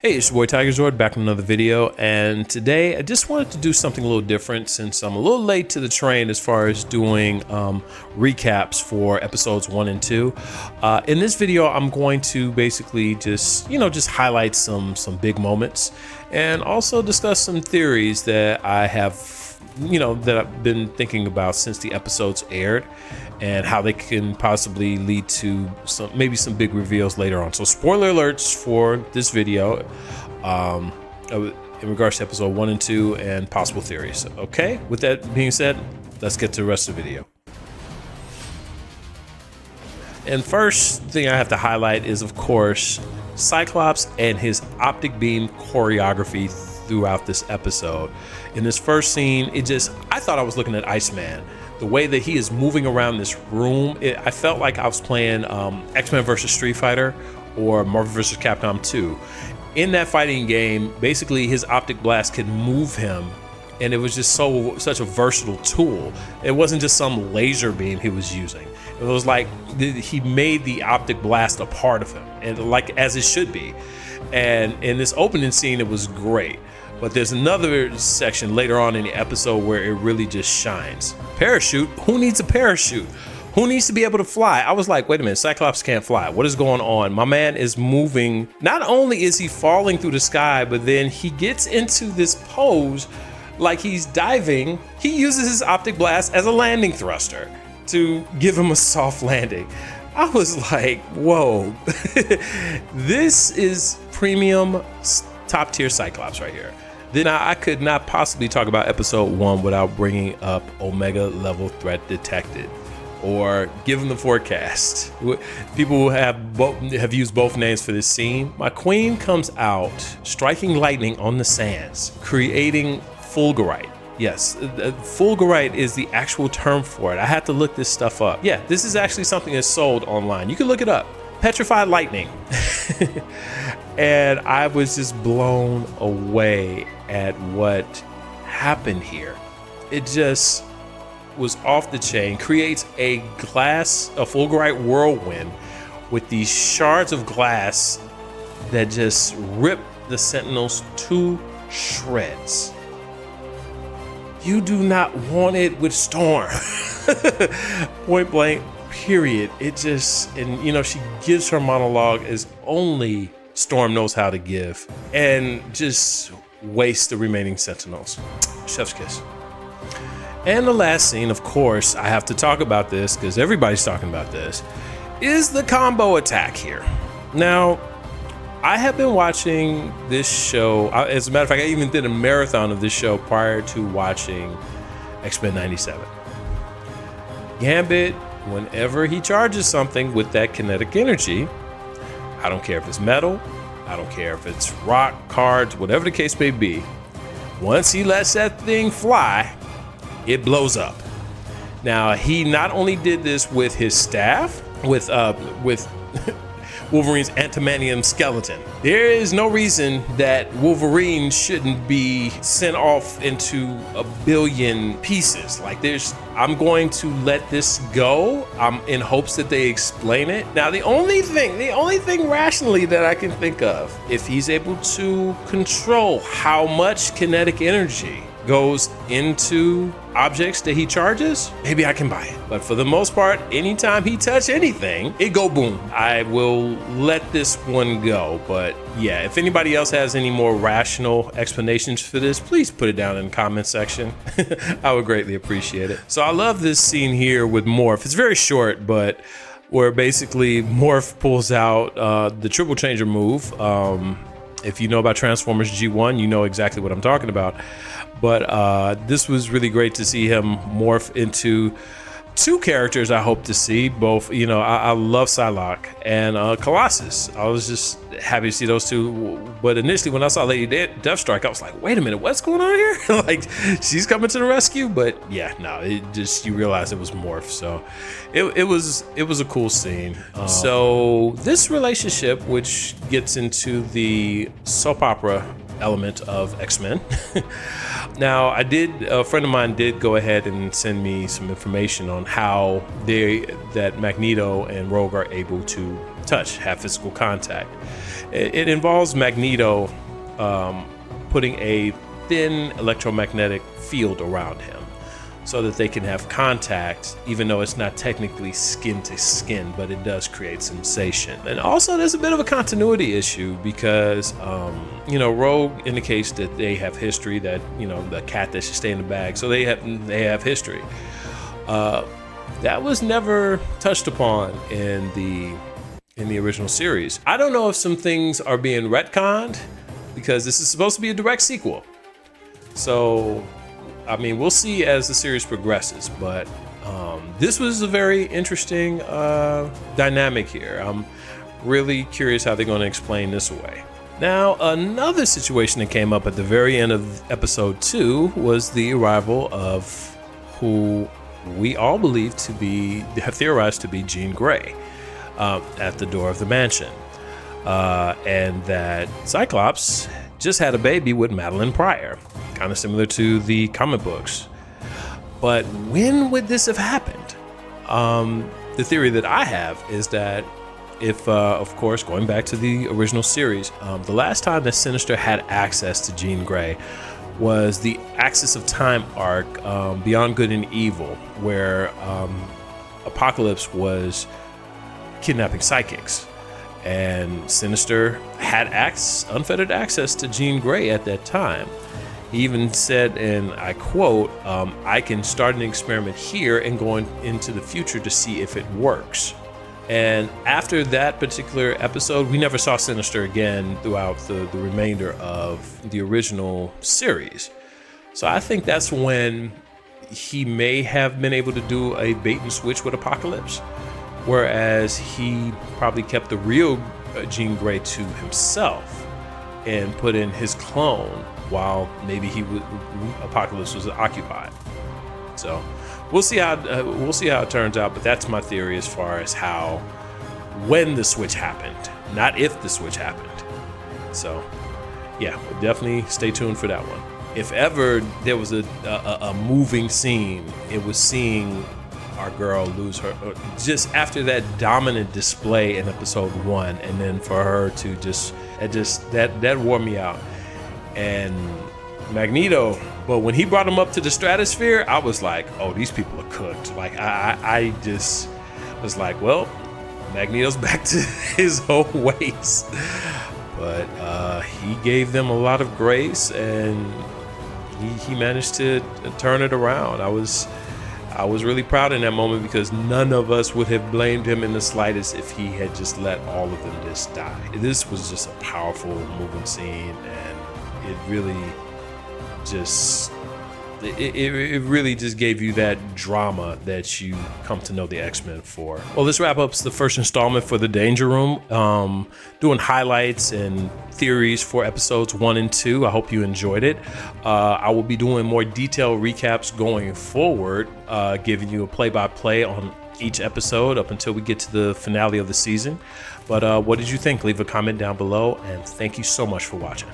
Hey, it's your boy Tiger Zord back with another video, and today I just wanted to do something a little different since I'm a little late to the train as far as doing recaps for episodes 1 and 2. In this video, I'm going to basically just highlight some big moments and also discuss some theories that I have that I've been thinking about since the episodes aired and how they can possibly lead to maybe some big reveals later on. So spoiler alerts for this video in regards to episode 1 and 2 and possible theories. Okay, with that being said, let's get to the rest of the video. And first thing I have to highlight is, of course, Cyclops and his optic beam choreography throughout this episode. In this first scene, I thought I was looking at Iceman. The way that he is moving around this room, I felt like I was playing X-Men versus Street Fighter or Marvel versus Capcom 2. In that fighting game, basically his optic blast could move him, and it was just such a versatile tool. It wasn't just some laser beam he was using. It was like he made the optic blast a part of him, and like as it should be. And in this opening scene, it was great. But there's another section later on in the episode where it really just shines. Parachute? Who needs a parachute? Who needs to be able to fly? I was like, wait a minute, Cyclops can't fly. What is going on? My man is moving. Not only is he falling through the sky, but then he gets into this pose like he's diving. He uses his optic blast as a landing thruster to give him a soft landing. I was like, whoa. This is premium top tier Cyclops right here. Then I could not possibly talk about episode 1 without bringing up Omega level threat detected, or given the forecast. People who have used both names for this scene. My queen comes out, striking lightning on the sands, creating fulgurite. Yes, fulgurite is the actual term for it. I had to look this stuff up. Yeah, this is actually something that's sold online. You can look it up. Petrified lightning. And I was just blown away at what happened here. It just was off the chain. Creates a fulgurite whirlwind with these shards of glass that just rip the Sentinels to shreds. You do not want it with Storm. Point blank, period. It just, and she gives her monologue as only Storm knows how to give, and just waste the remaining Sentinels. Chef's kiss. And the last scene, of course, I have to talk about this because everybody's talking about this, is the combo attack here. Now, I have been watching this show. As a matter of fact, I even did a marathon of this show prior to watching X-Men 97. Gambit, whenever he charges something with that kinetic energy, I don't care if it's metal, I don't care if it's rock, cards, whatever the case may be, once he lets that thing fly, it blows up. Now, he not only did this with his staff, with Wolverine's antimanium skeleton. There is no reason that Wolverine shouldn't be sent off into a billion pieces. I'm going to let this go. I'm in hopes that they explain it. Now, the only thing rationally that I can think of, if he's able to control how much kinetic energy goes into objects that he charges, maybe I can buy it. But for the most part, anytime he touch anything, it go boom. I will let this one go. But yeah, if anybody else has any more rational explanations for this, please put it down in the comment section. I would greatly appreciate it. So I love this scene here with Morph. It's very short, but where basically Morph pulls out the triple changer move. If you know about Transformers G1, you know exactly what I'm talking about. But this was really great to see him morph into two characters I hope to see. Both, I love Psylocke and Colossus. I was just happy to see those two. But initially, when I saw Lady Deathstrike, I was like, wait a minute, what's going on here? Like, she's coming to the rescue? But yeah, no, you realize it was Morph. So it was a cool scene. So this relationship, which gets into the soap opera element of X-Men. Now, a friend of mine did go ahead and send me some information on how that Magneto and Rogue are able to have physical contact. It involves Magneto putting a thin electromagnetic field around him so that they can have contact, even though it's not technically skin to skin, but it does create sensation. And also there's a bit of a continuity issue because, Rogue indicates that they have history, that, the cat that should stay in the bag. So they have history. That was never touched upon in the original series. I don't know if some things are being retconned because this is supposed to be a direct sequel. So, we'll see as the series progresses, but this was a very interesting dynamic here. I'm really curious how they're going to explain this away. Now, another situation that came up at the very end of episode 2 was the arrival of who we all have theorized to be Jean Grey at the door of the mansion. And that Cyclops just had a baby with Madeline Pryor, kind of similar to the comic books. But when would this have happened? The theory that I have is that if, of course, going back to the original series, the last time that Sinister had access to Jean Grey was the Axis of Time arc, Beyond Good and Evil, where Apocalypse was kidnapping psychics. And Sinister had unfettered access to Jean Grey at that time. He even said, and I quote, I can start an experiment here and go into the future to see if it works. And after that particular episode, we never saw Sinister again throughout the remainder of the original series. So I think that's when he may have been able to do a bait and switch with Apocalypse, whereas he probably kept the real Jean Grey to himself and put in his clone while maybe Apocalypse was occupied. So we'll see how it turns out, but that's my theory as far as when the switch happened, not if the switch happened. So yeah, we'll definitely stay tuned for that one. If ever there was a moving scene, it was seeing our girl lose her, just after that dominant display in episode 1, and then for her to that wore me out. And Magneto, but when he brought him up to the stratosphere, I was like, oh, these people are cooked. Like I just was like, well, Magneto's back to his old ways. But he gave them a lot of grace, and he managed to turn it around. I was really proud in that moment because none of us would have blamed him in the slightest if he had just let all of them just die. This was just a powerful, moving scene, and it really just gave you that drama that you come to know the X-Men for. Well, this wraps up the first installment for the Danger Room, doing highlights and theories for episodes 1 and 2. I hope you enjoyed it. I will be doing more detailed recaps going forward, giving you a play-by-play on each episode up until we get to the finale of the season. But what did you think? Leave a comment down below, and thank you so much for watching.